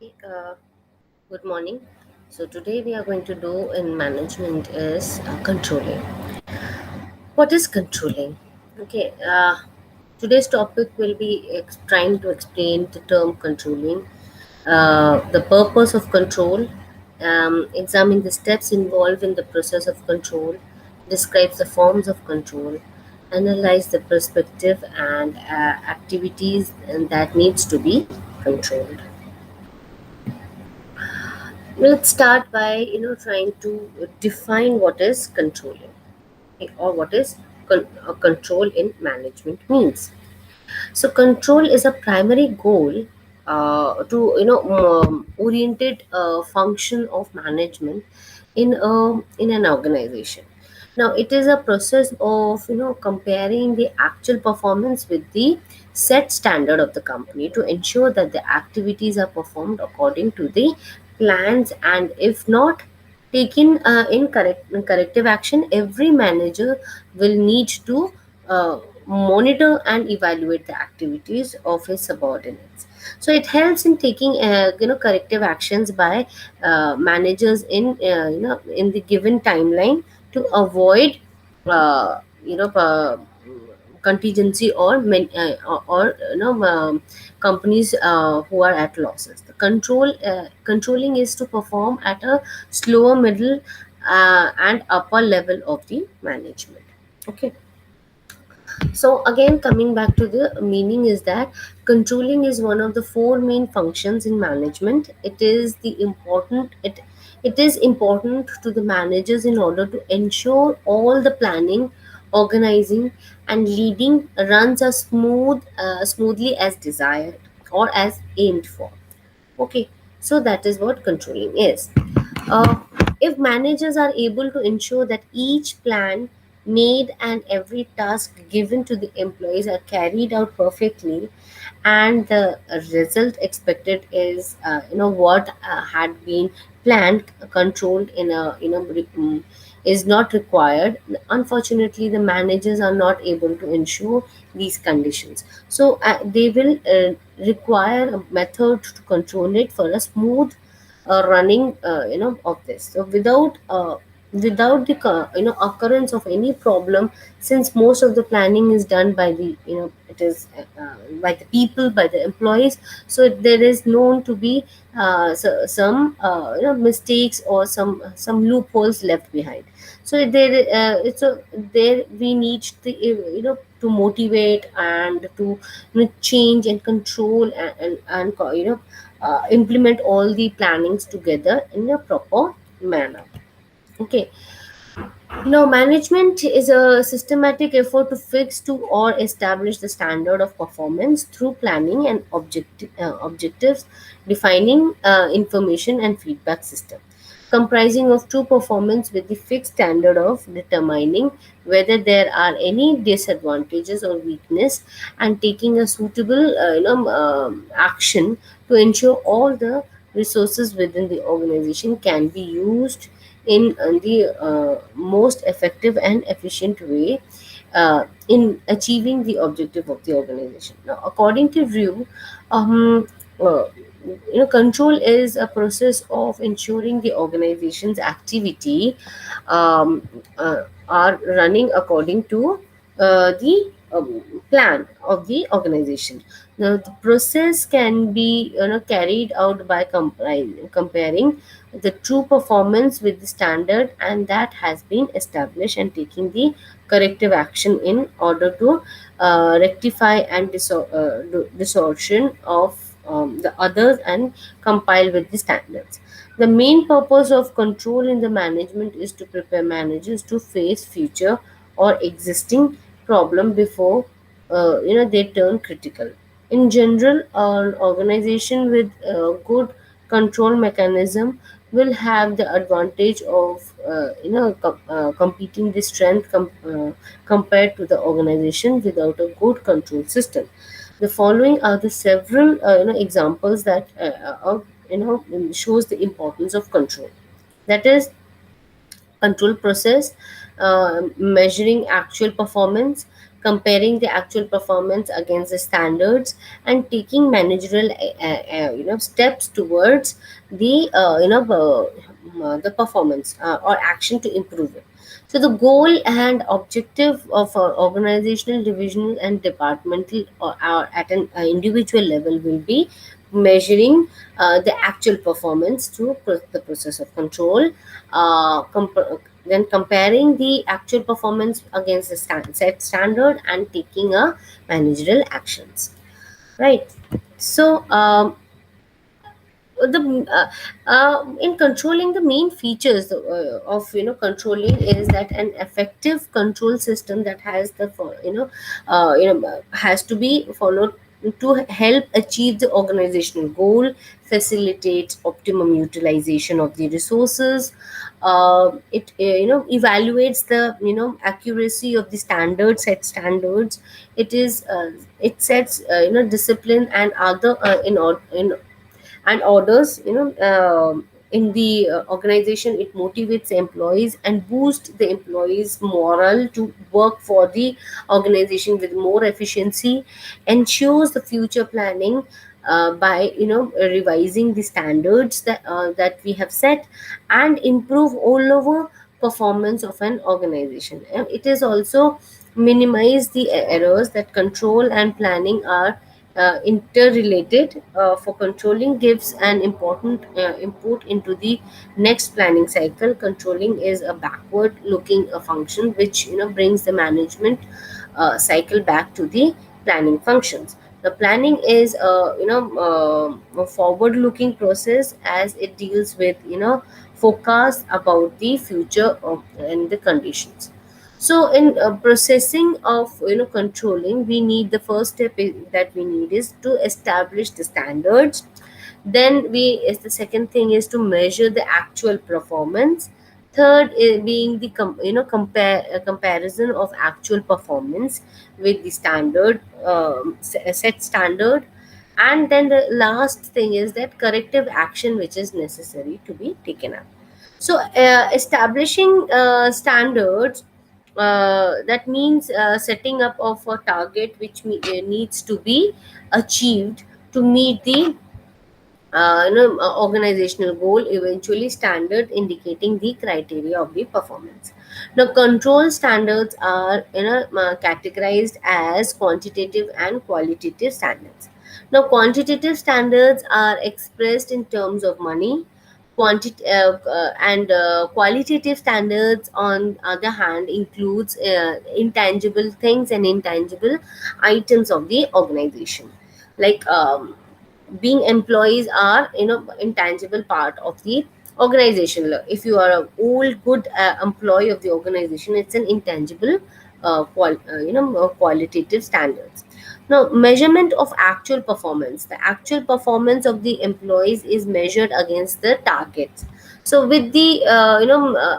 Okay, good morning. So today we are going to do in management is controlling. What is controlling? Okay, today's topic will be trying to explain the term controlling, the purpose of control, examine the steps involved in the process of control, describes the forms of control, analyze the perspective and activities and that needs to be controlled. Let's start by trying to define what is controlling, okay, or what is control in management means. So control is a primary goal to oriented function of management in an organization. Now it is a process of comparing the actual performance with the set standard of the company to ensure that the activities are performed according to the plans, and if not taken in corrective action, every manager will need to monitor and evaluate the activities of his subordinates. So it helps in taking corrective actions by managers in the given timeline to avoid uh, you know uh, contingency or companies who are at losses. The controlling is to perform at a slower, middle, and upper level of the management. Okay, so again, coming back to the meaning is that controlling is one of the four main functions in management. It is important to the managers in order to ensure all the planning, organizing, and leading runs as smoothly as desired or as aimed for. Okay, so that is what controlling is. Uh, if managers are able to ensure that each plan made and every task given to the employees are carried out perfectly, and the result expected is what had been planned, controlled in a is not required. Unfortunately, the managers are not able to ensure these conditions, so they will require a method to control it for a smooth running of this. So without the occurrence of any problem, since most of the planning is done by the it is by the people, by the employees, so there is known to be some mistakes or some loopholes left behind. So there we need to to motivate and to change and control and implement all the plannings together in a proper manner. Okay, now management is a systematic effort to fix to or establish the standard of performance through planning and objectives, defining information and feedback system, comprising of true performance with the fixed standard of determining whether there are any disadvantages or weakness, and taking a suitable action to ensure all the resources within the organization can be used in the most effective and efficient way in achieving the objective of the organization. Now, according to Ryu, uh, control is a process of ensuring the organization's activity are running according to the plan of the organization. Now, the process can be carried out by comparing the true performance with the standard, and that has been established, and taking the corrective action in order to rectify and distortion of the others and compile with the standards. The main purpose of control in the management is to prepare managers to face future or existing problem before they turn critical. In general, an organization with a good control mechanism will have the advantage of competing the strength compared to the organization without a good control system. The following are the several examples that shows the importance of control. That is, control process, measuring actual performance, comparing the actual performance against the standards, and taking managerial steps towards the the performance or action to improve it. So the goal and objective of organizational, divisional, and departmental, or at an individual level, will be measuring the actual performance through the process of control, then comparing the actual performance against the set standard, and taking a managerial actions. Right. So the in controlling, the main features of controlling is that an effective control system that has the has to be followed to help achieve the organizational goal, facilitate optimum utilization of the resources. It evaluates the accuracy of the standards. It sets discipline and other and orders in the organization. It motivates employees and boosts the employees morale to work for the organization with more efficiency, ensures the future planning by revising the standards that we have set, and improve all over performance of an organization. And it is also minimize the errors. That control and planning are interrelated. For controlling gives an important input into the next planning cycle. Controlling is a backward looking function which brings the management cycle back to the planning functions. The planning is a forward looking process, as it deals with forecast about the future and the conditions. So in processing of controlling, we need the first step that we need is to establish the standards. Then we is the second thing is to measure the actual performance. Third is being the comparison of actual performance with the standard, set standard. And then the last thing is that corrective action which is necessary to be taken up. So establishing standards, that means setting up of a target which needs to be achieved to meet the organizational goal, eventually standard indicating the criteria of the performance. Now control standards are categorized as quantitative and qualitative standards. Now quantitative standards are expressed in terms of money. And qualitative standards on other hand includes intangible things and intangible items of the organization, like being employees are intangible part of the organization. If you are a old good employee of the organization, it's an intangible qualitative standards. Now measurement of actual performance, the actual performance of the employees is measured against the targets. So with the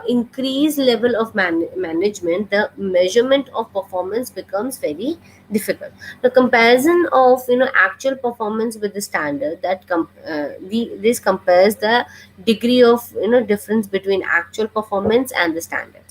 increased level of management, the measurement of performance becomes very difficult. The comparison of actual performance with the standard, this compares the degree of difference between actual performance and the standard.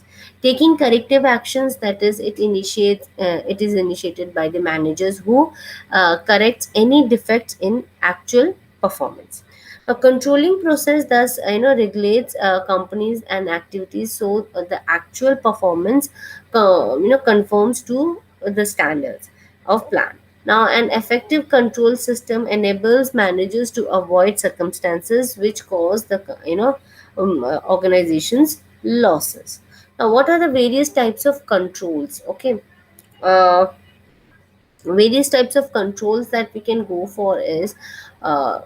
Taking corrective actions, that is it is initiated by the managers who corrects any defects in actual performance. A controlling process thus regulates companies and activities, so the actual performance conforms to the standards of plan. Now an effective control system enables managers to avoid circumstances which cause the organizations losses. Now what are the various types of controls? Okay. uh, Various types of controls that we can go for is uh,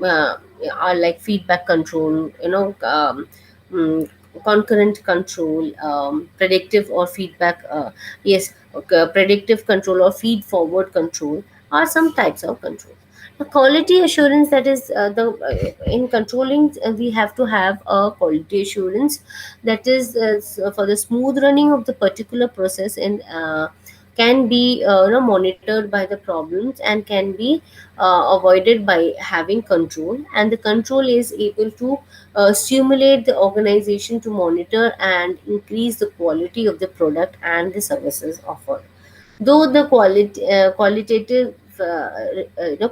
uh, are like feedback control, mm, concurrent control, predictive or feedback, yes, okay, predictive control or feed forward control are some types of control. The quality assurance, that is the in controlling, we have to have a quality assurance, that is for the smooth running of the particular process, and can be monitored by the problems, and can be avoided by having control. And the control is able to stimulate the organization to monitor and increase the quality of the product and the services offered. Though the qualitative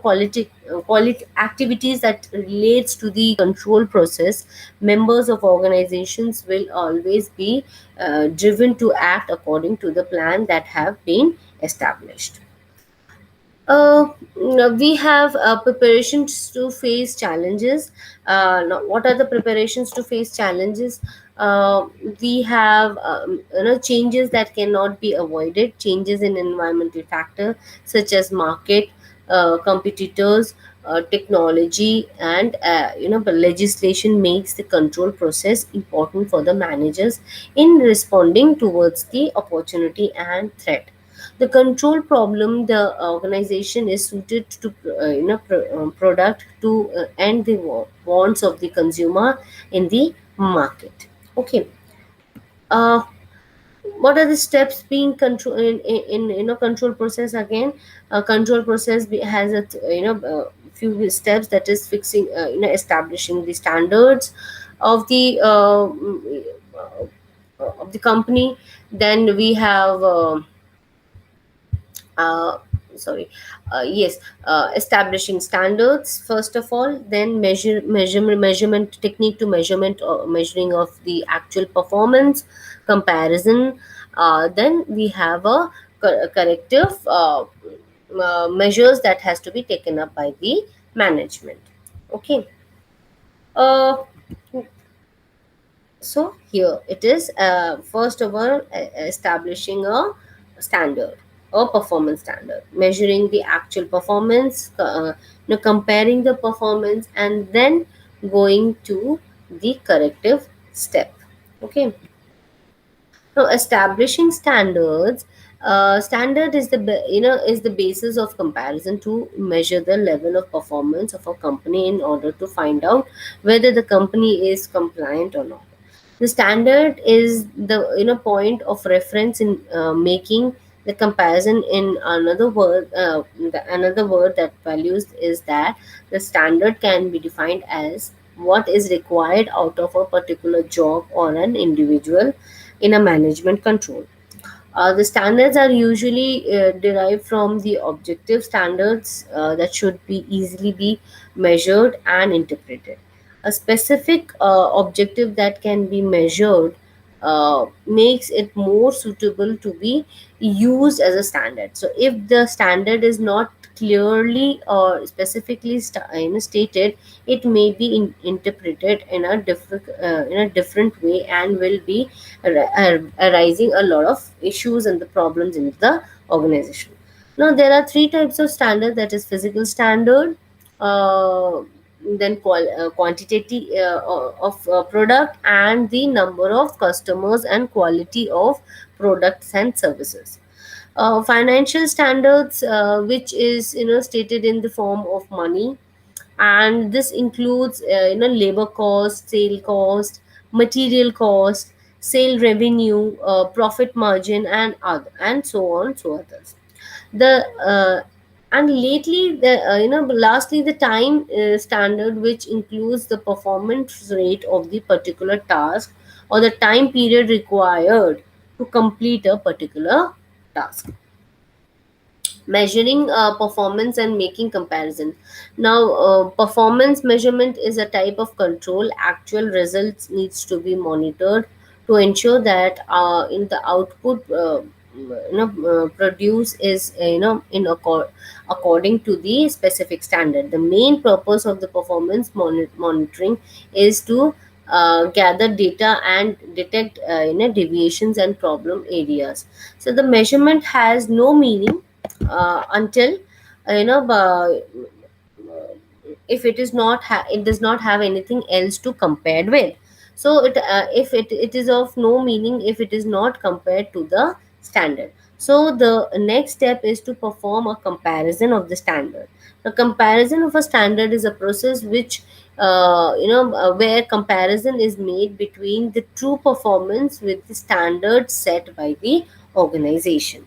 quality activities that relates to the control process, members of organizations will always be driven to act according to the plan that have been established. We have preparations to face challenges. Now, what are the preparations to face challenges? We have changes that cannot be avoided. Changes in environmental factor such as market, competitors, technology, and the legislation makes the control process important for the managers in responding towards the opportunity and threat. The control problem, the organization is suited to product to end the wants of the consumer in the market. Okay. uh, what are the steps being control in control process? Again, control process has a few steps, that is fixing, establishing the standards of the of the company. Then we have uh, sorry yes establishing standards first of all, then measurement technique to measurement or measuring of the actual performance, comparison. Then we have a corrective measures that has to be taken up by the management. Okay. uh, so here it is, first of all, establishing a standard, a performance standard, measuring the actual performance, comparing the performance, and then going to the corrective step. Okay. Now, establishing standards. Standard is is the basis of comparison to measure the level of performance of a company in order to find out whether the company is compliant or not. The standard is the point of reference in making the comparison. In another word, another word that values is that the standard can be defined as what is required out of a particular job or an individual in a management control. The standards are usually derived from the objective standards that should be easily be measured and interpreted. A specific objective that can be measured makes it more suitable to be used as a standard. So, if the standard is not clearly or specifically stated, it may be interpreted in a different way and will be arising a lot of issues and the problems in the organization. Now, there are three types of standard, that is physical standard, uh, then quantity of product, and the number of customers and quality of products and services. Financial standards, which is stated in the form of money, and this includes labor cost, sale cost, material cost, sale revenue, profit margin, and other, and so on, so others. The and lately the lastly, the time standard, which includes the performance rate of the particular task or the time period required to complete a particular task. Measuring performance and making comparison. Now, performance measurement is a type of control. Actual results needs to be monitored to ensure that in the output produce is according to the specific standard. The main purpose of the performance monitoring is to gather data and detect deviations and problem areas. So the measurement has no meaning until you know if it is not it does not have anything else to compare with. So if it is of no meaning if it is not compared to the standard. So the next step is to perform a comparison of the standard. The comparison of a standard is a process which where comparison is made between the true performance with the standards set by the organization.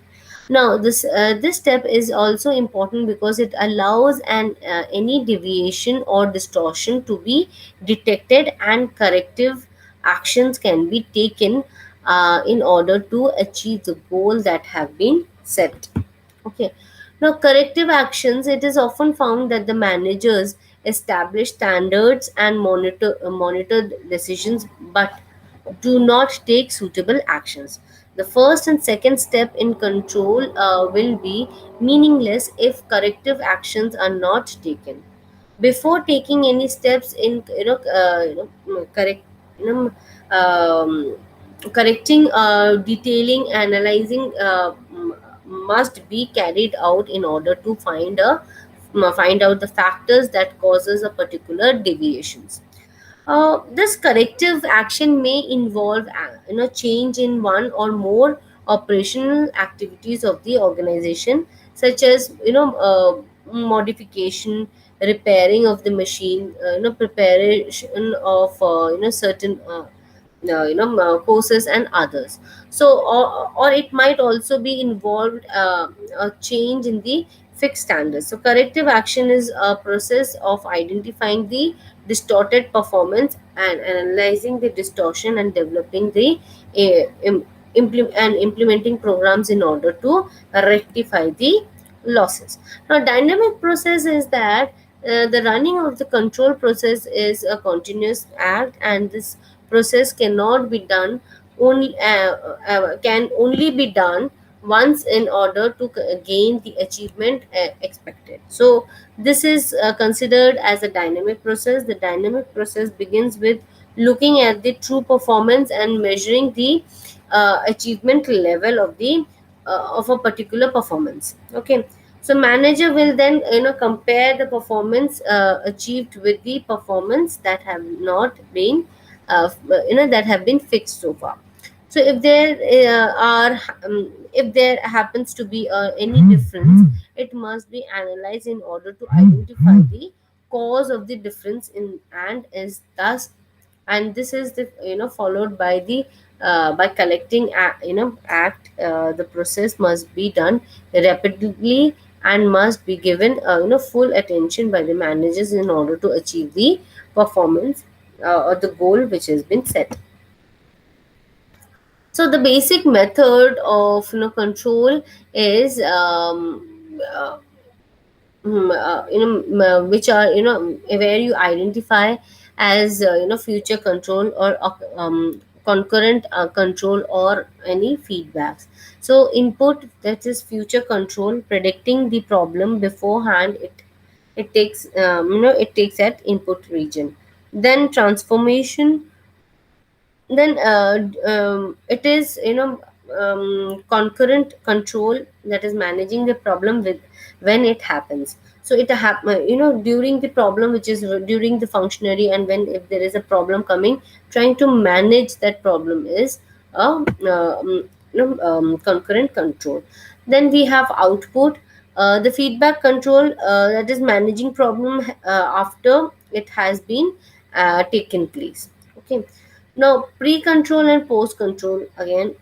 Now, this step is also important because it allows any deviation or distortion to be detected, and corrective actions can be taken in order to achieve the goal that have been set. Okay. Now, corrective actions, it is often found that the managers establish standards and monitor decisions, but do not take suitable actions. The first and second step in control will be meaningless if corrective actions are not taken. Before taking any steps in correct you know um, correcting, detailing, analyzing must be carried out in order to find out the factors that causes a particular deviations. This corrective action may involve change in one or more operational activities of the organization, such as modification, repairing of the machine, preparation of certain courses and others. So, or it might also be involved a change in the fixed standards. So corrective action is a process of identifying the distorted performance and analyzing the distortion and developing the implementing programs in order to rectify the losses. Now, dynamic process is that the running of the control process is a continuous act, and this process cannot be done only can only be done once in order to gain the achievement expected. So this is considered as a dynamic process. The dynamic process begins with looking at the true performance and measuring the achievement level of a particular performance. Okay. So manager will then compare the performance achieved with the performance that have not been that have been fixed so far. So if there happens to be any difference, it must be analyzed in order to identify the cause of the difference in and is thus, and this is the followed by the by collecting act. The process must be done rapidly and must be given full attention by the managers in order to achieve the performance or the goal which has been set. So the basic method of control is which are where you identify as future control or concurrent control or any feedbacks. So input, that is future control, predicting the problem beforehand. It takes at input region. Then transformation, then it is concurrent control, that is managing the problem with when it happens. So it during the problem, which is during the functionary, and when if there is a problem coming, trying to manage that problem is concurrent control. Then we have output, the feedback control, that is managing problem after it has been taken place. Okay. Now, pre-control and post-control, again,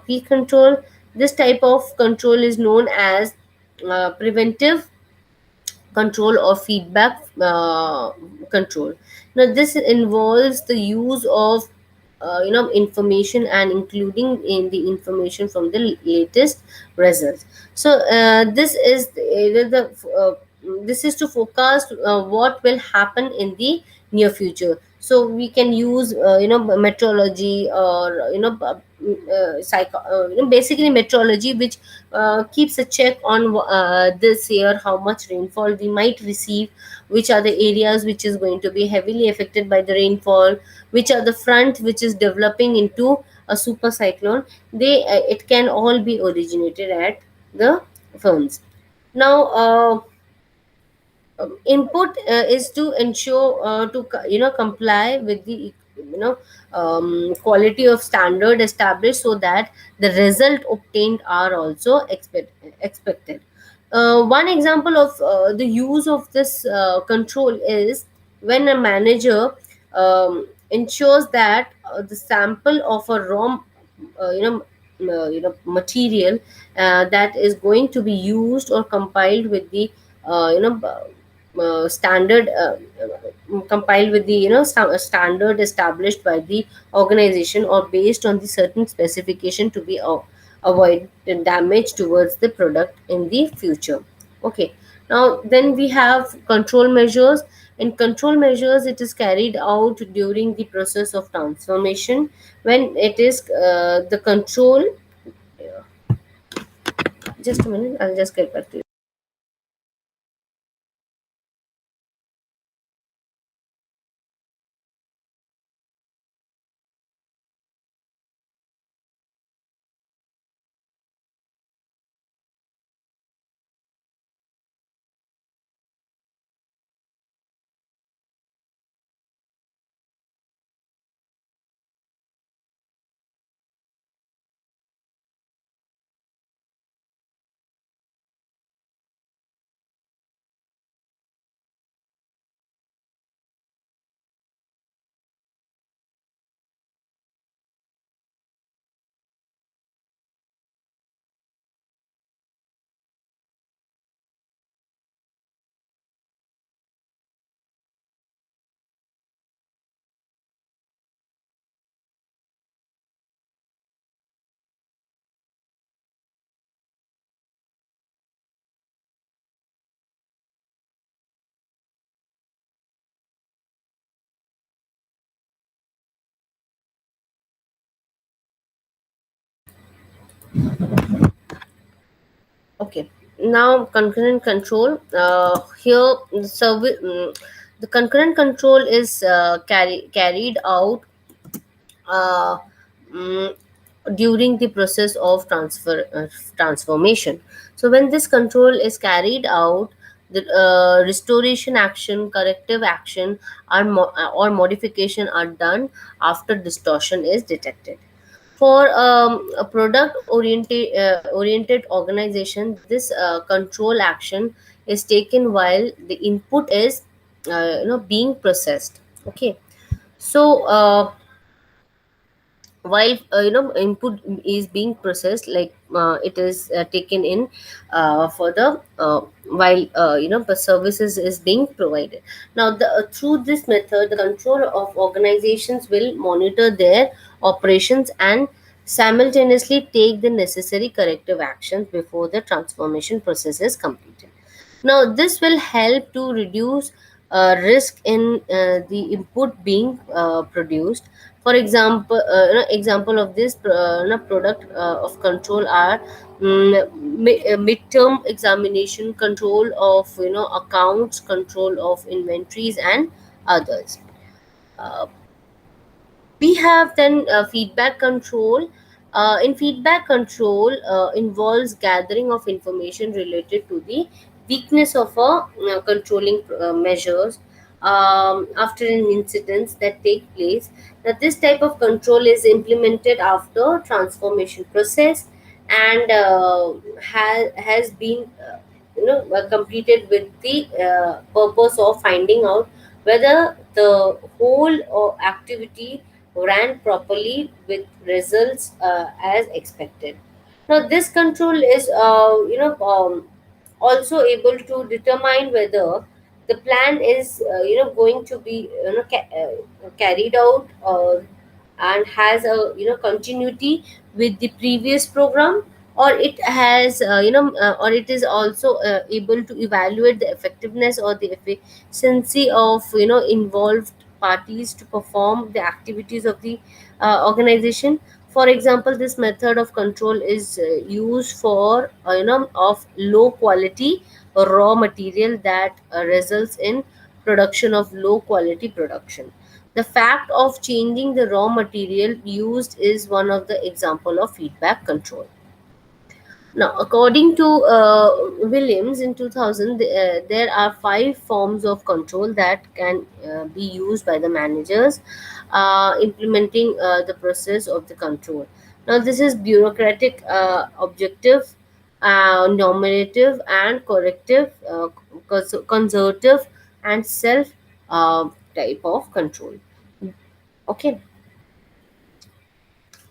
pre-control, this type of control is known as preventive control or feedback control. Now, this involves the use of information and including in the information from the latest results. So this is to forecast what will happen in the near future. So we can use meteorology or basically meteorology, which keeps a check on this year how much rainfall we might receive, which are the areas which is going to be heavily affected by the rainfall, which are the front which is developing into a super cyclone. It can all be originated at the firms. Now, input is to ensure to comply with the quality of standard established, so that the result obtained are also expected. One example of the use of this control is when a manager ensures that the sample of a raw material that is going to be used or compiled with the standard compiled with the standard established by the organization or based on the certain specification to be avoid the damage towards the product in the future. Okay, now then we have control measures. In control measures, it is carried out during the process of transformation, when it is the control. Just a minute, I'll just get back to you. Okay, now concurrent control. Here, the concurrent control is carried out uh, mm, during the process of transformation. So when this control is carried out, the restoration action, corrective action, or modification are done after distortion is detected. For a product oriented organization, this control action is taken while the input is being processed. Okay, so while input is being processed, like it is taken in for the while the services is being provided. Now through this method, the control of organizations will monitor their operations and simultaneously take the necessary corrective actions before the transformation process is completed. Now, this will help to reduce risk in the input being produced. For example, example of this product of control are midterm examination, control of accounts, control of inventories, and others. Uh, we have then feedback control. In feedback control involves gathering of information related to the weakness of a controlling measures after an incidents that take place. Now this type of control is implemented after transformation process, and has been completed with the purpose of finding out whether the whole activity ran properly with results as expected. Now, this control is, also able to determine whether the plan is, going to be, carried out, and has a continuity with the previous program, or it has or it is also able to evaluate the effectiveness or the efficiency of involved parties to perform the activities of the organization. For example, this method of control is used for of low quality raw material that results in production of low quality production. The fact of changing the raw material used is one of the example of feedback control. Now, according to Williams in 2000, there are five forms of control that can be used by the managers implementing the process of the control. Now, this is bureaucratic, objective, normative, and corrective, conservative, and self type of control. Okay.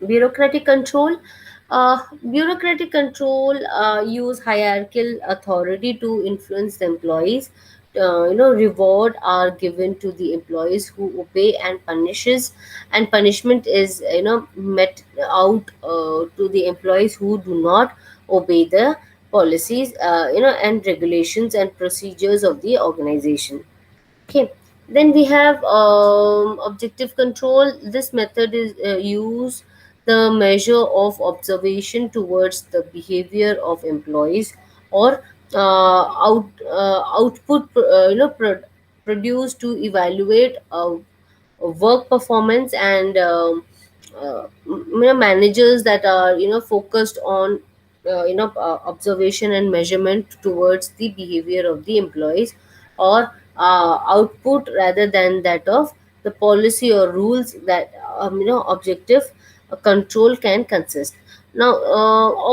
Bureaucratic control. Bureaucratic control use hierarchical authority to influence the employees reward are given to the employees who obey, and punishment is met out to the employees who do not obey the policies and regulations and procedures of the organization. Okay, then we have objective control. This method is use the measure of observation towards the behavior of employees, or output produced to evaluate work performance, and managers that are focused on observation and measurement towards the behavior of the employees, or output rather than that of the policy or rules that objective control can consist. Now,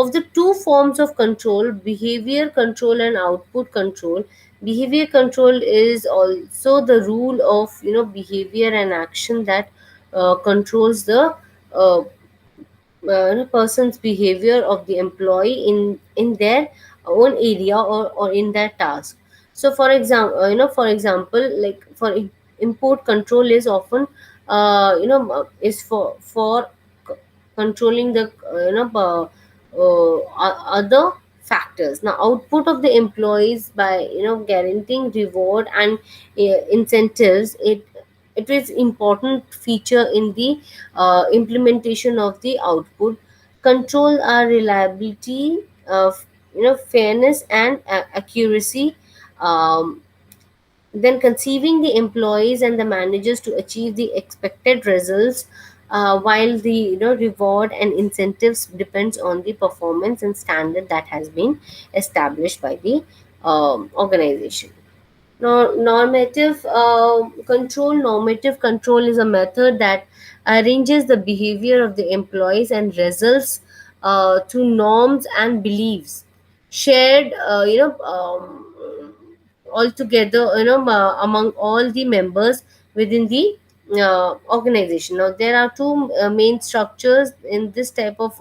of the two forms of control, behavior control and output control, behavior control is also the rule of behavior and action that controls the uh, person's behavior of the employee in their own area, or in their task. So for example, like for import control is often is for controlling the other factors. Now, output of the employees, by guaranteeing reward and incentives, it is important feature in the implementation of the output control are reliability of fairness and accuracy. Then conceiving the employees and the managers to achieve the expected results, while the reward and incentives depends on the performance and standard that has been established by the organization. Normative control is a method that arranges the behavior of the employees and results to norms and beliefs shared altogether among all the members within the organization. Now, there are two main structures in this type of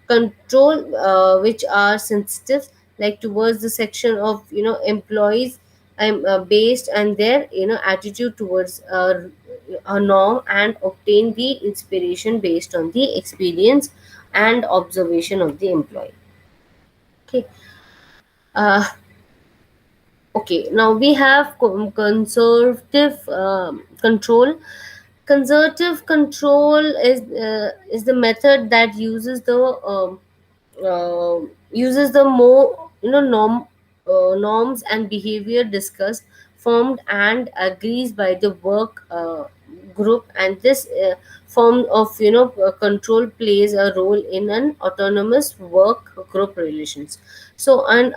control, which are sensitive, like towards the section of employees based and their attitude towards a norm, and obtain the inspiration based on the experience and observation of the employee. Okay. uh, okay, now we have conservative control. Conservative control is the method that uses the more norms and behavior discussed, formed and agrees by the work group, and this form of control plays a role in an autonomous work group relations. So, and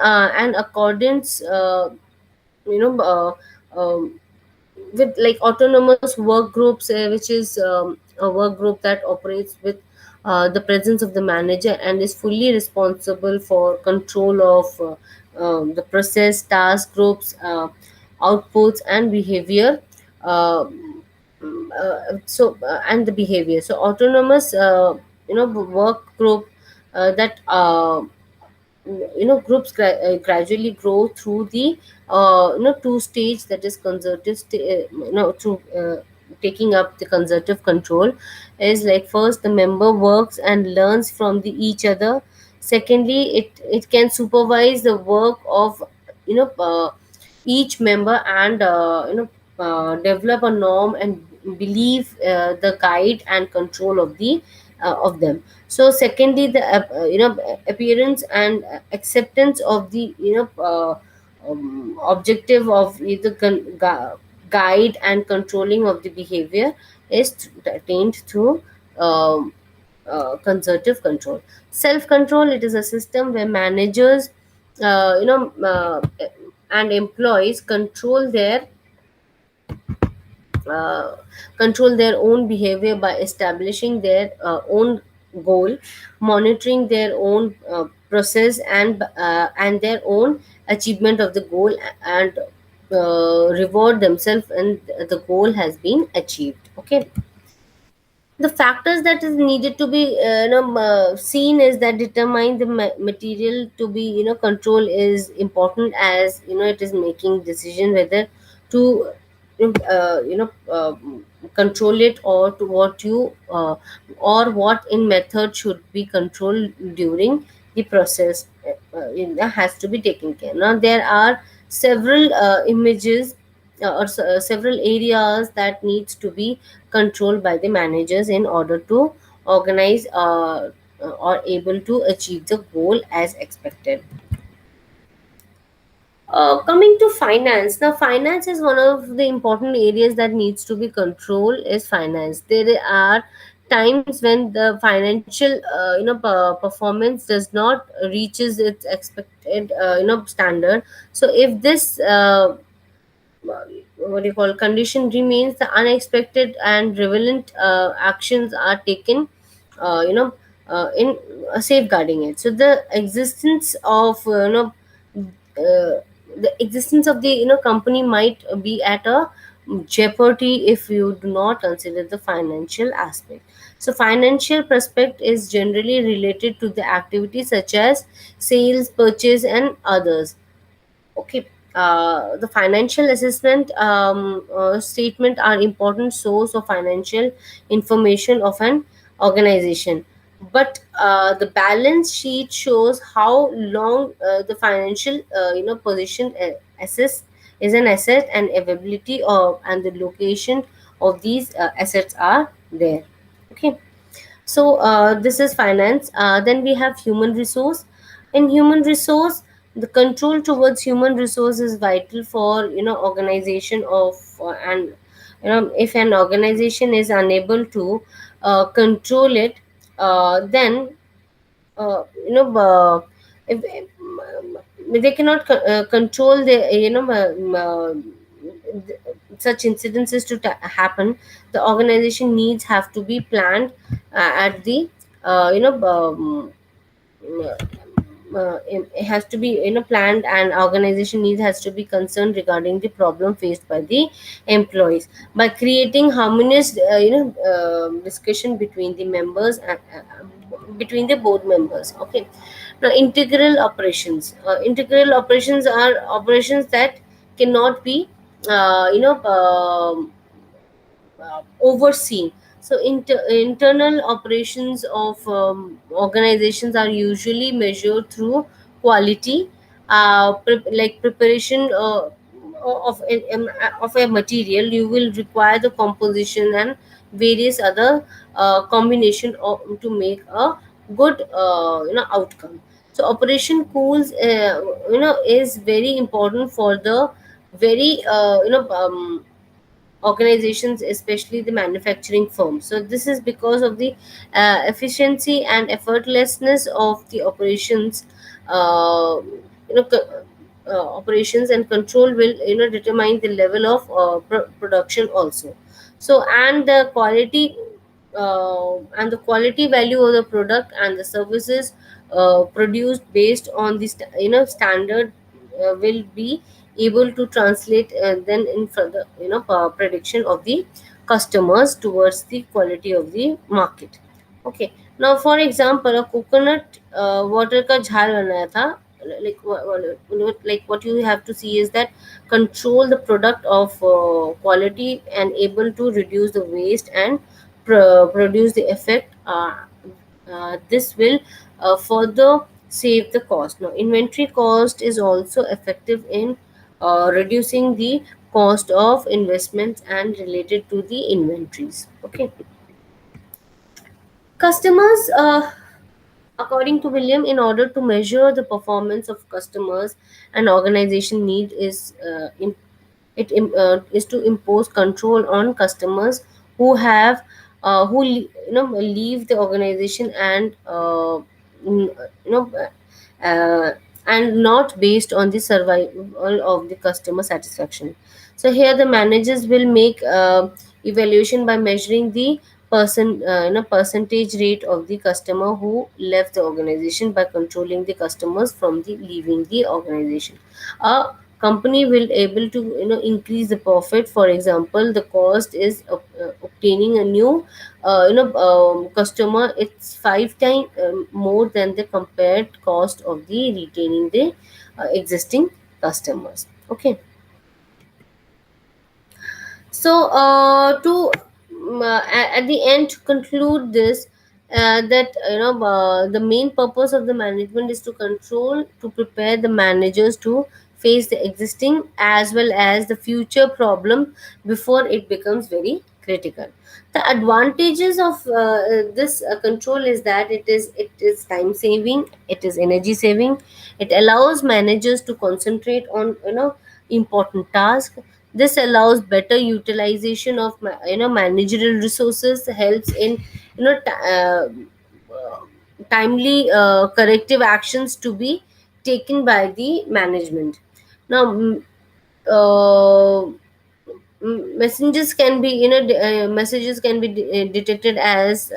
accordance you know with like autonomous work groups, which is a work group that operates with the presence of the manager and is fully responsible for control of the process, task groups, outputs and behavior. And the behavior, so autonomous work group that groups gradually grow through the two stage, that is conservative through taking up the conservative control, is like first the member works and learns from the each other. Secondly, it can supervise the work of each member, and develop a norm and believe the guide and control of them. So secondly, the appearance and acceptance of the objective of either guide and controlling of the behavior is attained through conservative control. Self control, it is a system where managers and employees uh, control their own behavior by establishing their own goal, monitoring their own process, and their own achievement of the goal, and reward themselves and the goal has been achieved. Okay. The factors that is needed to be seen is that determine the material to be control is important, as it is making decision whether to control it, or to what you or what in method should be controlled during the process. Has to be taken care. Now there are several images several areas that needs to be controlled by the managers in order to organize or able to achieve the goal as expected. Coming to finance, now finance is one of the important areas that needs to be controlled. Is finance. There are times when the financial performance does not reaches its expected standard. So if this what do you call condition remains, the unexpected and relevant actions are taken in safeguarding it. So the existence of the existence of the company might be at a jeopardy if you do not consider the financial aspect. So financial prospect is generally related to the activities such as sales, purchase and others. Okay. The financial assessment statement are important source of financial information of an organization. But the balance sheet shows how long the financial position assess is an asset, and availability of and the location of these assets are there. Okay. So this is finance. Then we have human resource. In human resource, the control towards human resource is vital for organization of and if an organization is unable to control it, then if they cannot control the such incidences to happen. The organization needs have to be planned at the uh, you know um, it has to be planned, and organization needs has to be concerned regarding the problem faced by the employees by creating harmonious discussion between the members and between the board members. Okay. Now integral operations are operations that cannot be overseen. So internal operations of organizations are usually measured through quality, like preparation of a material. You will require the composition and various other combination to make a good outcome. So operation cools is very important for the very organizations, especially the manufacturing firms. So this is because of the efficiency and effortlessness of the operations. You know, co- Operations and control will determine the level of production also. So and the quality value of the product and the services produced based on the standard will be able to translate then in further prediction of the customers towards the quality of the market. Okay. Now for example, a coconut water ka jhar banaya tha. Like what you have to see is that control the product of quality and able to reduce the waste and produce the effect. This will further save the cost. Now inventory cost is also effective in reducing the cost of investments and related to the inventories. Okay. Customers, according to William, in order to measure the performance of customers, an organization need is is to impose control on customers who have leave the organization and mm, you know uh, and not based on the survival of the customer satisfaction. So here the managers will make evaluation by measuring the percentage rate of the customer who left the organization by controlling the customers from the leaving the organization. A company will able to increase the profit. For example, the cost is obtaining a new customer, it's 5 times more than the compared cost of the retaining the existing customers. Okay. So, at the end, to conclude this, that the main purpose of the management is to control, to prepare the managers to face the existing as well as the future problem before it becomes very critical. The advantages of this control is that it is time saving, it is energy saving, it allows managers to concentrate on important tasks. This allows better utilization of managerial resources, helps in timely corrective actions to be taken by the management. Now, uh, messages can be messages can be detected as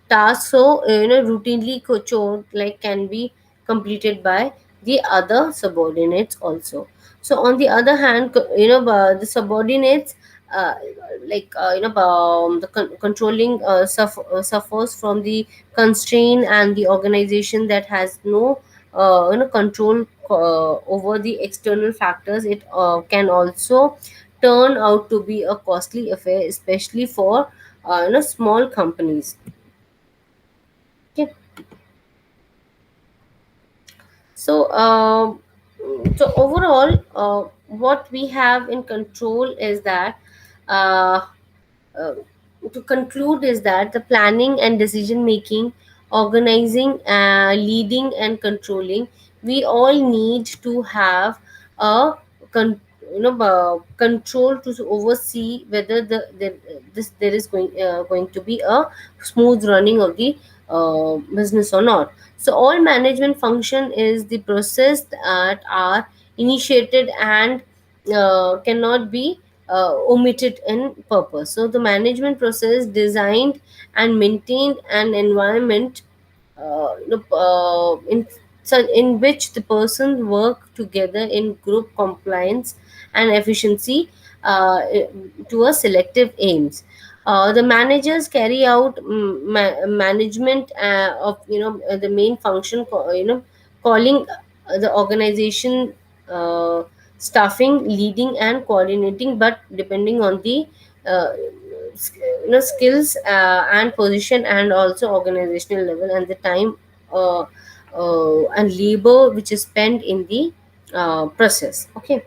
tasks, so routinely chore like can be completed by the other subordinates also. So on the other hand, the subordinates, uh, the controlling suffers from the constraint, and the organization that has no control over the external factors, it can also turn out to be a costly affair, especially for small companies. Okay. So, so overall, what we have in control is that, uh, uh, to conclude, is that the planning and decision making, organizing, leading and controlling, we all need to have a control to oversee whether there is going to be a smooth running of the business or not. So all management function is the process that are initiated and cannot be omitted in purpose. So the management process designed and maintained an environment in which the person work together in group compliance and efficiency to a selective aims. The managers carry out management of the main function, calling the organization, staffing, leading and coordinating, but depending on the uh, skills and position, and also organizational level, and the time and labor which is spent in the process. Okay.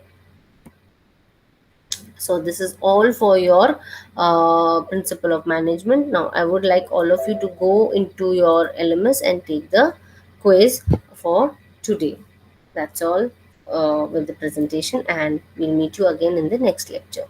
So this is all for your principle of management. Now I would like all of you to go into your LMS and take the quiz for today. That's all with the presentation, and we'll meet you again in the next lecture.